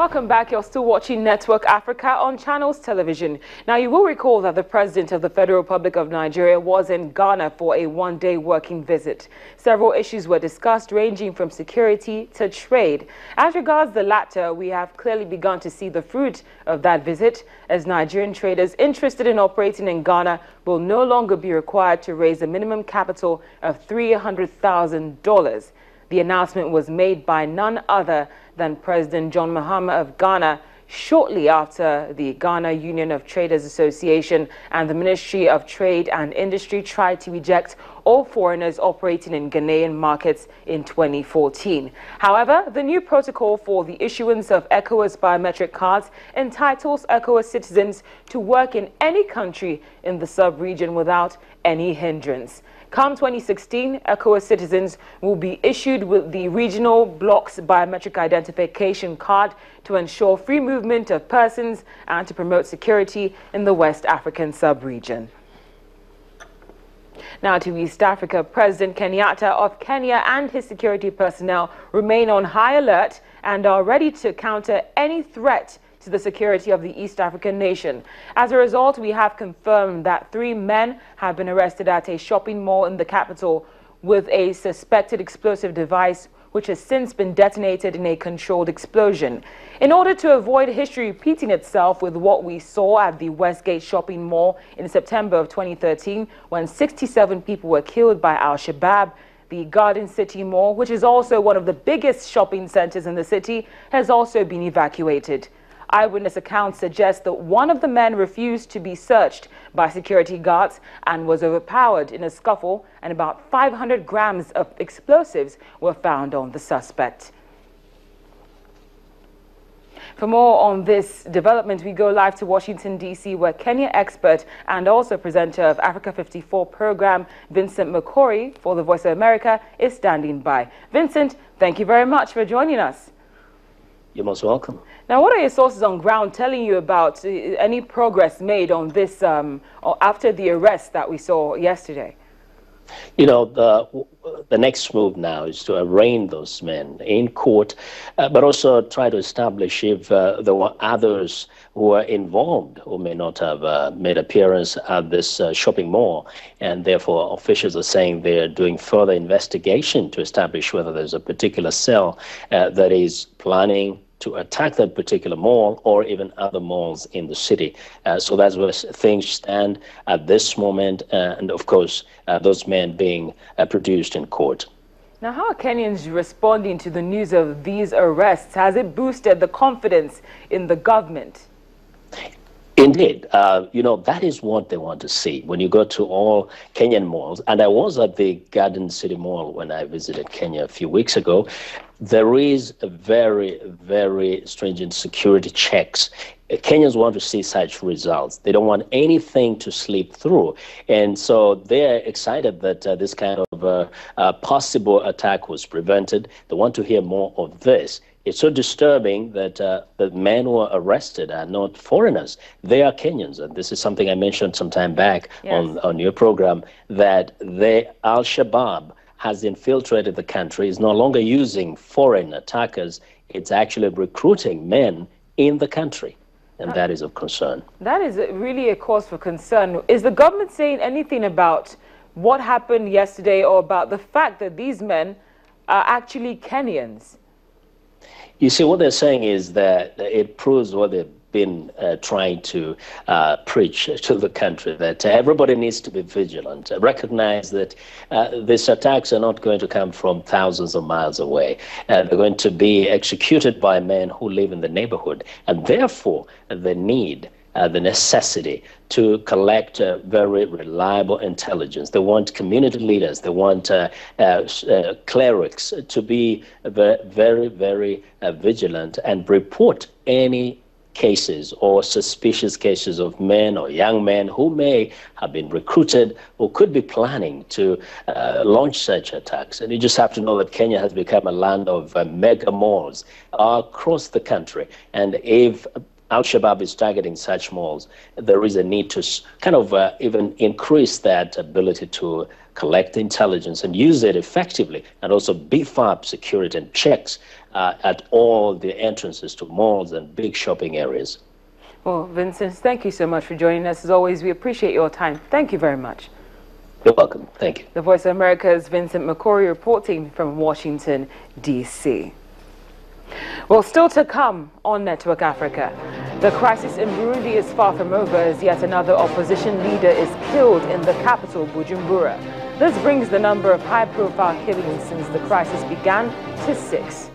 Welcome back. You're still watching Network Africa on Channels Television. Now, you will recall that the President of the Federal Republic of Nigeria was in Ghana for a one-day working visit. Several issues were discussed, ranging from security to trade. As regards the latter, we have clearly begun to see the fruit of that visit, as Nigerian traders interested in operating in Ghana will no longer be required to raise a minimum capital of $300,000. The announcement was made by none other than President John Mahama of Ghana shortly after the Ghana Union of Traders Association and the Ministry of Trade and Industry tried to reject all foreigners operating in Ghanaian markets in 2014. However, the new protocol for the issuance of ECOWAS biometric cards entitles ECOWAS citizens to work in any country in the sub-region without any hindrance. Come 2016, ECOWAS citizens will be issued with the regional bloc's biometric identification card to ensure free movement of persons and to promote security in the West African sub-region. Now to East Africa, President Kenyatta of Kenya and his security personnel remain on high alert and are ready to counter any threat to the security of the East African nation. As a result, we have confirmed that 3 men have been arrested at a shopping mall in the capital with a suspected explosive device which has since been detonated in a controlled explosion. In order to avoid history repeating itself with what we saw at the Westagate Shopping Mall in September of 2013, when 67 people were killed by Shabaab, the Garden City Mall, which is also one of the biggest shopping centers in the city, has also been evacuated. Eyewitness accounts suggest that one of the men refused to be searched by security guards and was overpowered in a scuffle, and about 500 grams of explosives were found on the suspect. For more on this development, we go live to Washington, D.C., where Kenya expert and also presenter of Africa 54 program, Vincent McCory, for the Voice of America, is standing by. Vincent, thank you very much for joining us. You're most welcome. Now, what are your sources on ground telling you about any progress made on this after the arrest that we saw yesterday? You know, the next move now is to arraign those men in court, but also try to establish if there were others who were involved who may not have made appearance at this shopping mall. And therefore, officials are saying they're doing further investigation to establish whether there's a particular cell that is planning to attack that particular mall or even other malls in the city. So that's where things stand at this moment, and of course, those men being produced in court. Now, how are Kenyans responding to the news of these arrests? Has it boosted the confidence in the government? Indeed. You know, that is what they want to see. When you go to all Kenyan malls, and I was at the Garden City Mall when I visited Kenya a few weeks ago, there is a very, very stringent security checks. Kenyans want to see such results. They don't want anything to slip through. And so they're excited that this kind of possible attack was prevented. They want to hear more of this. It's so disturbing that the men who are arrested are not foreigners. They are Kenyans. And this is something I mentioned some time back on your program, that Al-Shabaab has infiltrated the country, is no longer using foreign attackers. It's actually recruiting men in the country. And that is of concern. That is really a cause for concern. Is the government saying anything about what happened yesterday or about the fact that these men are actually Kenyans? You see, what they're saying is that it proves what they've been trying to preach to the country, that everybody needs to be vigilant, recognize that these attacks are not going to come from thousands of miles away. They're going to be executed by men who live in the neighborhood, and therefore the need, the necessity to collect very reliable intelligence. They want community leaders, they want clerics to be very, very vigilant and report any cases or suspicious cases of men or young men who may have been recruited or could be planning to launch such attacks. And you just have to know that Kenya has become a land of mega malls across the country. And if Al-Shabaab is targeting such malls, there is a need to kind of even increase that ability to collect intelligence and use it effectively, and also beef up security and checks at all the entrances to malls and big shopping areas. Well, Vincent, thank you so much for joining us. As always, we appreciate your time. Thank you very much. You're welcome. Thank you. The Voice of America's Vincent McCory reporting from Washington, D.C. Well, still to come on Network Africa. The crisis in Burundi is far from over as yet another opposition leader is killed in the capital, Bujumbura. This brings the number of high-profile killings since the crisis began to 6.